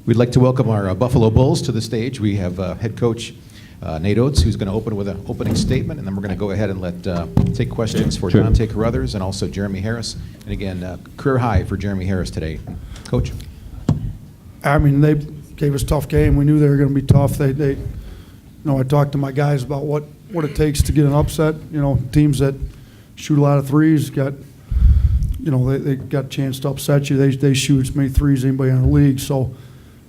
We'd like to welcome our Buffalo Bulls to the stage. We have head coach Nate Oates, who's going to open with an opening statement, and then we're going to go ahead and take questions for Dante Carruthers and also Jeremy Harris. And again, career high for Jeremy Harris today. Coach? I mean, they gave us a tough game. We knew they were going to be tough. They I talked to my guys about what it takes to get an upset. Teams that shoot a lot of threes they got a chance to upset you. They shoot as many threes as anybody in the league. So,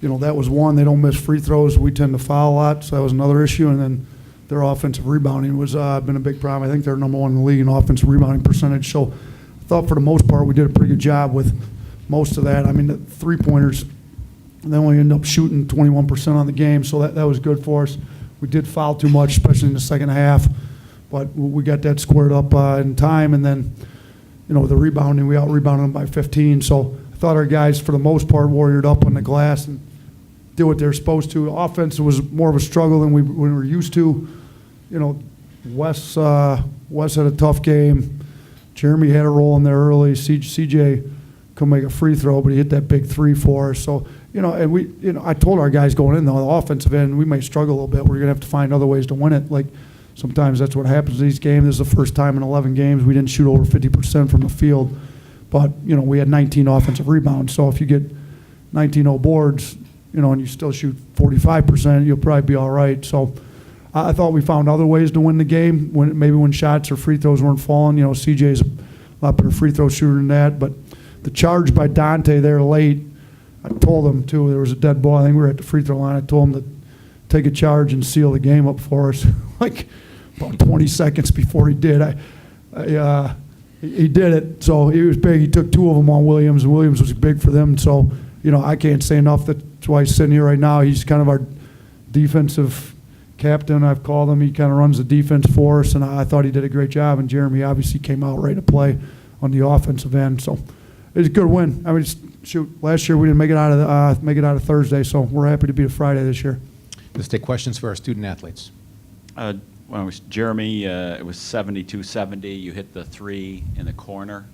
that was one. They don't miss free throws. We tend to foul a lot, so that was another issue. And then their offensive rebounding was been a big problem. I think they're number one in the league in offensive rebounding percentage. So I thought for the most part we did a pretty good job with most of that. I mean, the three-pointers, they only ended up shooting 21% on the game, so that was good for us. We did foul too much, especially in the second half, but we got that squared up in time. And then, the rebounding, we out-rebounded them by 15. So I thought our guys, for the most part, warriored up on the glass and did what they were supposed to. Offense was more of a struggle than we were used to. Wes had a tough game. Jeremy had a roll in there early. CJ couldn't make a free throw, but he hit that big three for us. So, and we, I told our guys going in, though, on the offensive end, we may struggle a little bit. We're going to have to find other ways to win it. Like, sometimes that's what happens in these games. This is the first time in 11 games we didn't shoot over 50% from the field. But, we had 19 offensive rebounds. So if you get 19 boards, and you still shoot 45%, you'll probably be all right. So I thought we found other ways to win the game, when shots or free throws weren't falling. CJ's a lot better free throw shooter than that. But the charge by Dante there late, I told him, too, there was a dead ball. I think we were at the free throw line. I told him to take a charge and seal the game up for us, like about 20 seconds before he did. He did it, so he was big. He took two of them on Williams, and Williams was big for them. So, I can't say enough. That's why he's sitting here right now. He's kind of our defensive captain, I've called him. He kind of runs the defense for us, and I thought he did a great job. And Jeremy obviously came out ready to play on the offensive end. So it was a good win. I mean, last year we didn't make it out of Thursday, so we're happy to be a Friday this year. Let's take questions for our student athletes. When it was Jeremy, it was 72-70. You hit the three in the corner.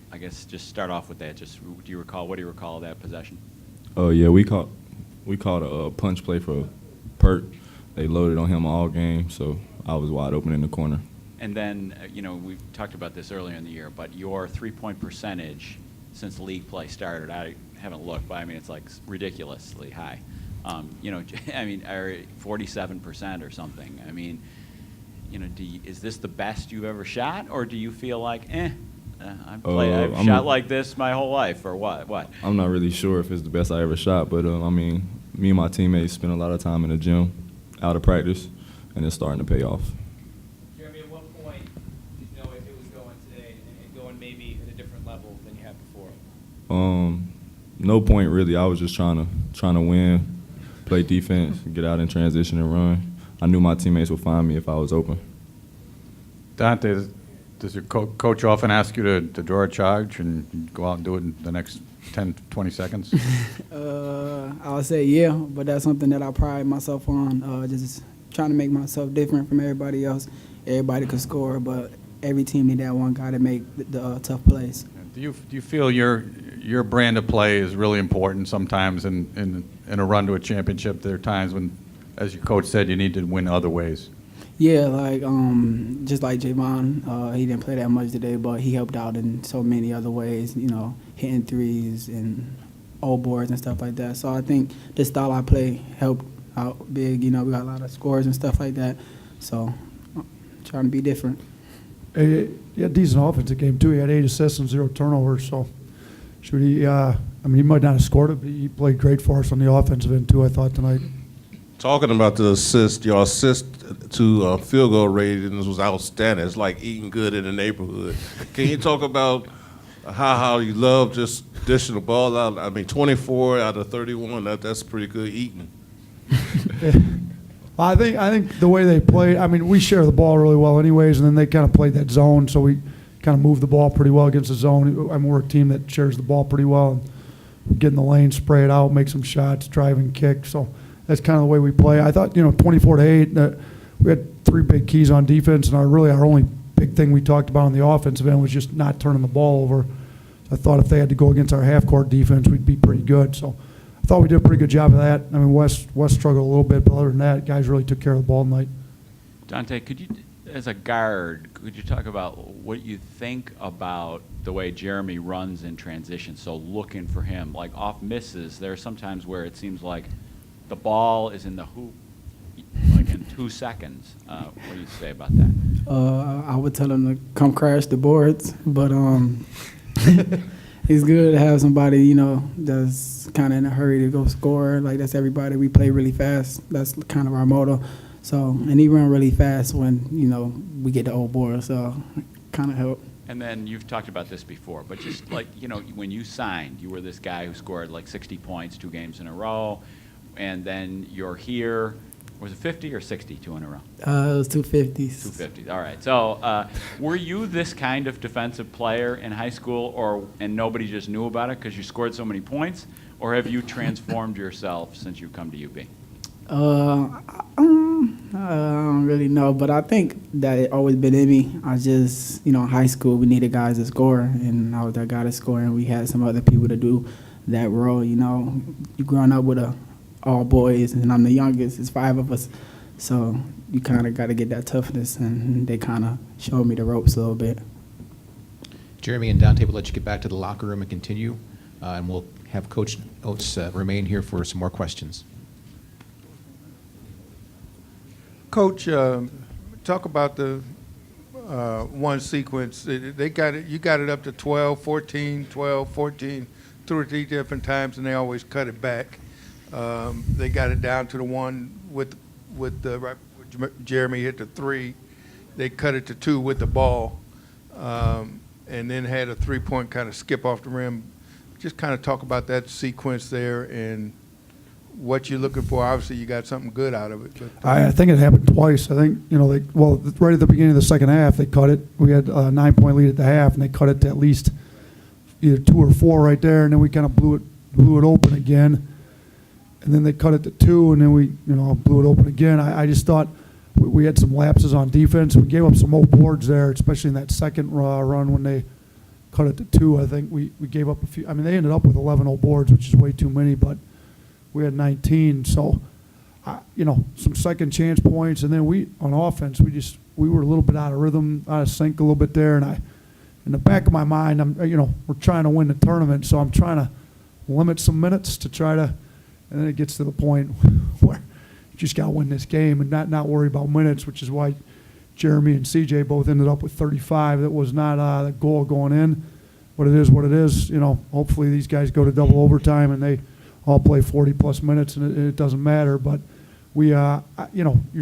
I guess just start off with that. What do you recall of that possession? Oh yeah, we caught a punch play for Perk. They loaded on him all game, so I was wide open in the corner. And then, we talked about this earlier in the year, but your three-point percentage since league play started, I haven't looked, but I mean, it's like ridiculously high. 47% or something. I mean, is this the best you've ever shot, or do you feel like, I've shot like this my whole life, or what? I'm not really sure if it's the best I ever shot, but me and my teammates spend a lot of time in the gym, out of practice, and it's starting to pay off. Jeremy, at what point did you know if it was going today and going maybe at a different level than you had before? No point really. I was just trying to win, play defense, get out in transition and run. I knew my teammates would find me if I was open. Dante, does your coach often ask you to draw a charge and go out and do it in the next 10, 20 seconds? I would say yeah, but that's something that I pride myself on, just trying to make myself different from everybody else. Everybody could score, but every team need that one guy to make the tough plays. Do you feel your brand of play is really important sometimes in a run to a championship? There are times when, as your coach said, you need to win other ways. Yeah, just like Javon, he didn't play that much today, but he helped out in so many other ways, hitting threes and old boards and stuff like that. So I think the style I play helped out big. We got a lot of scores and stuff like that. So trying to be different. He had a decent offensive game, too. He had 8 assists and 0 turnovers. So he might not have scored it, but he played great for us on the offensive end, too, I thought, tonight. Talking about the assist, your assist to field goal ratings was outstanding. It's like eating good in the neighborhood. Can you talk about how you love just dishing the ball out? I mean, 24 out of 31, that's pretty good eating. I think the way they play, we share the ball really well anyways, and then they kind of played that zone, so we kind of move the ball pretty well against the zone. We're a team that shares the ball pretty well. And get in the lane, spray it out, make some shots, drive and kick. So that's kind of the way we play. I thought, 24-8, we had 3 big keys on defense, and our only big thing we talked about on the offensive end was just not turning the ball over. I thought if they had to go against our half-court defense, we'd be pretty good. So thought we did a pretty good job of that. I mean, West struggled a little bit, but other than that, guys really took care of the ball tonight. Dante, could you, as a guard, could you talk about what you think about the way Jeremy runs in transition? So looking for him, like off misses, there are some times where it seems like the ball is in the hoop like in 2 seconds. What do you say about that? I would tell him to come crash the boards, but it's good to have somebody, you know, that's kind of in a hurry to go score. Like, that's everybody. We play really fast. That's kind of our motto. So, and he run really fast when, you know, we get the old board, so kind of help. And then you've talked about this before, but just like, you know, when you signed, you were this guy who scored like 60 points 2 games in a row, and then you're here. Was it 50 or 62 in a row? It was 250s. 250. All right. So, were you this kind of defensive player in high school, and nobody just knew about it because you scored so many points, or have you transformed yourself since you've come to UB? I don't really know, but I think that it always been in me. I just, you know, in high school we needed guys to score, and I was that guy to score, and we had some other people to do that role. You know, you growing up with all boys, and I'm the youngest. It's 5 of us, so you kind of got to get that toughness, and they kind of showed me the ropes a little bit. Jeremy and Dante will let you get back to the locker room and continue, and we'll have Coach Oates remain here for some more questions. Coach, talk about the one sequence. They got it. You got it up to 12, 14, 12, 14, 2 or 3 different times, and they always cut it back. They got it down to the one with Jeremy hit the 3. They cut it to 2 with the ball, and then had a 3-point kind of skip off the rim. Just kind of talk about that sequence there and what you're looking for. Obviously, you got something good out of it. But, I think it happened twice. I think, you know, right at the beginning of the second half, they cut it. We had a 9-point lead at the half, and they cut it to at least either 2 or 4 right there, and then we kind of blew it open again. And then they cut it to 2, and then we, you know, blew it open again. I just thought we had some lapses on defense. We gave up some old boards there, especially in that second run when they cut it to 2. I think we gave up a few. I mean, they ended up with 11 old boards, which is way too many, but we had 19. So, you know, some second chance points. And then on offense, we were a little bit out of rhythm, out of sync a little bit there. And in the back of my mind, we're trying to win the tournament, so I'm trying to limit some minutes to try to. And then it gets to the point where you just got to win this game and not worry about minutes, which is why Jeremy and CJ both ended up with 35. That was not the goal going in, but it is what it is. You know, hopefully these guys go to double overtime and they all play 40-plus minutes, and it doesn't matter. But we, you're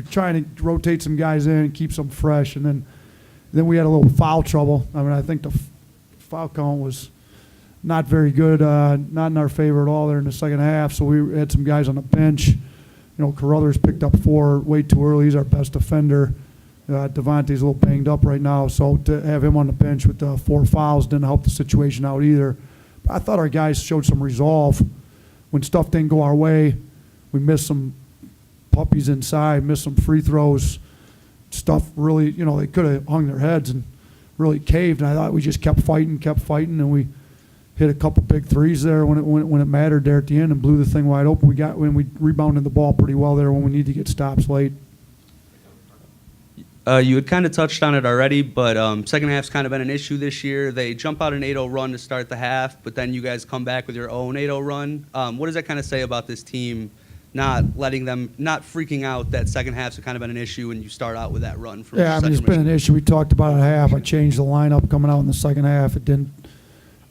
trying to rotate some guys in and keep some fresh, and then we had a little foul trouble. I mean, I think the foul count was not very good, not in our favor at all there in the second half. So we had some guys on the bench. You know, Carruthers picked up 4 way too early. He's our best defender. Devontae's a little banged up right now. So to have him on the bench with 4 fouls didn't help the situation out either. But I thought our guys showed some resolve. When stuff didn't go our way, we missed some puppies inside, missed some free throws. Stuff really, you know, they could have hung their heads and really caved. And I thought we just kept fighting, and we hit a couple big threes there when it mattered there at the end and blew the thing wide open. We rebounded the ball pretty well there when we need to get stops late. You had kind of touched on it already, but second half's kind of been an issue this year. They jump out an 8-0 run to start the half, but then you guys come back with your own 8-0 run. What does that kind of say about this team not freaking out that second half's kind of been an issue and you start out with that run? Yeah, I mean, it's been an issue. We talked about it at half. I changed the lineup coming out in the second half.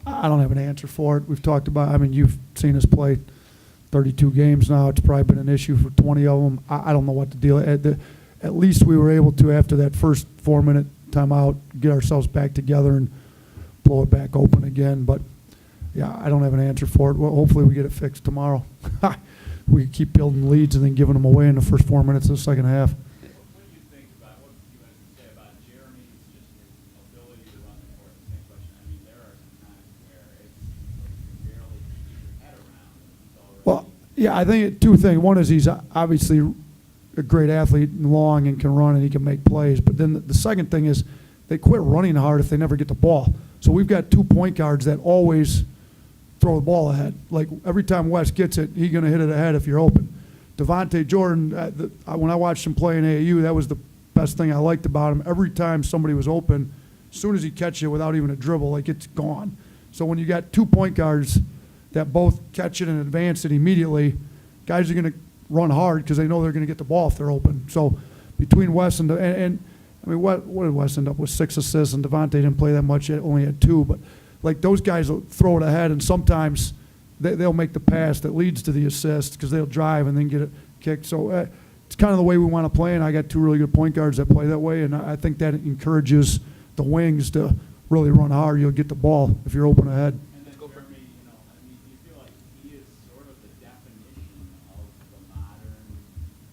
I don't have an answer for it. We've talked about, I mean, you've seen us play 32 games now. It's probably been an issue for 20 of them. I don't know what to deal with. At least we were able to, after that first 4-minute timeout, get ourselves back together and blow it back open again. But, yeah, I don't have an answer for it. Well, hopefully we get it fixed tomorrow. We keep building leads and then giving them away in the first 4 minutes of the second half. What do you think about, what you guys say about Jeremy's just ability to run the court? Same question. I mean, there are some times where you can barely keep your head around. Well, yeah, I think 2 things. One is he's obviously a great athlete and long and can run and he can make plays. But then the second thing is they quit running hard if they never get the ball. So we've got 2 point guards that always throw the ball ahead. Like every time Wes gets it, he's going to hit it ahead if you're open. Devontae Jordan, when I watched him play in AAU, that was the best thing I liked about him. Every time somebody was open, as soon as he catch it without even a dribble, like it's gone. So when you got 2 point guards that both catch it and advance it immediately, guys are going to run hard because they know they're going to get the ball if they're open. So between Wes and I mean, what did Wes end up with? 6 assists, and Devontae didn't play that much yet, only had 2. But like those guys will throw it ahead, and sometimes they'll make the pass that leads to the assist because they'll drive and then get it kicked. So it's kind of the way we want to play, and I got 2 really good point guards that play that way, and I think that encourages the wings to really run hard. You'll get the ball if you're open ahead. And then Jeremy, you know, I mean, do you feel like he is sort of the definition of the modern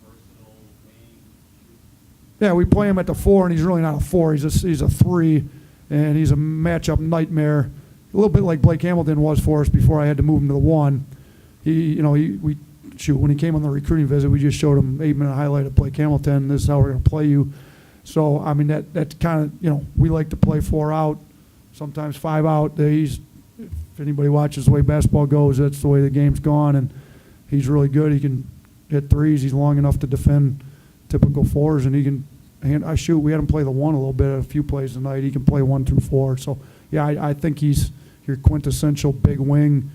versatile wing? Yeah, we play him at the 4, and he's really not a 4. He's a 3, and he's a matchup nightmare. A little bit like Blake Hamilton was for us before I had to move him to the 1. When he came on the recruiting visit, we just showed him 8-minute highlight of Blake Hamilton. This is how we're going to play you. So, I mean, that's kind of, we like to play 4 out, sometimes 5 out. If anybody watches the way basketball goes, that's the way the game's gone, and he's really good. He can hit threes. He's long enough to defend typical 4s, and he can we had him play the 1 a little bit, a few plays tonight. He can play 1 through 4. So, yeah, I think he's your quintessential big wing.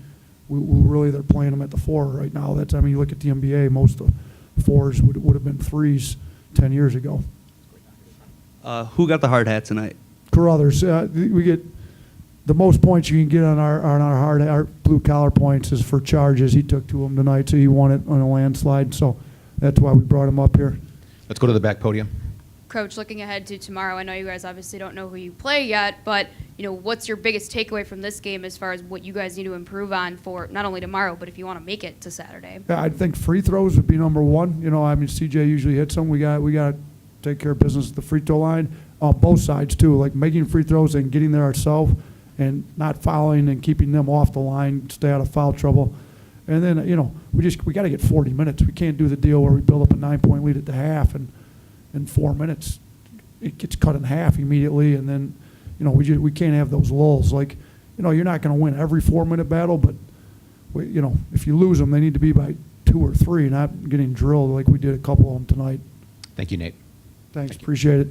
They're playing him at the 4 right now. You look at the NBA, most of the 4s would have been 3s 10 years ago. Who got the hard hat tonight? Carruthers. We get the most points you can get on our blue collar points is for charges. He took 2 of them tonight, so he won it on a landslide. So that's why we brought him up here. Let's go to the back podium. Coach, looking ahead to tomorrow, I know you guys obviously don't know who you play yet, but what's your biggest takeaway from this game as far as what you guys need to improve on for not only tomorrow, but if you want to make it to Saturday? Yeah, I think free throws would be number 1. CJ usually hits them. We got to take care of business at the free throw line on both sides too, like making free throws and getting there ourselves and not fouling and keeping them off the line, stay out of foul trouble. And then we got to get 40 minutes. We can't do the deal where we build up a 9-point lead at the half and in 4 minutes it gets cut in half immediately, and then we can't have those lulls. Like you're not going to win every 4-minute battle, but if you lose them, they need to be by 2 or 3, not getting drilled like we did a couple of them tonight. Thank you, Nate. Thanks, appreciate it.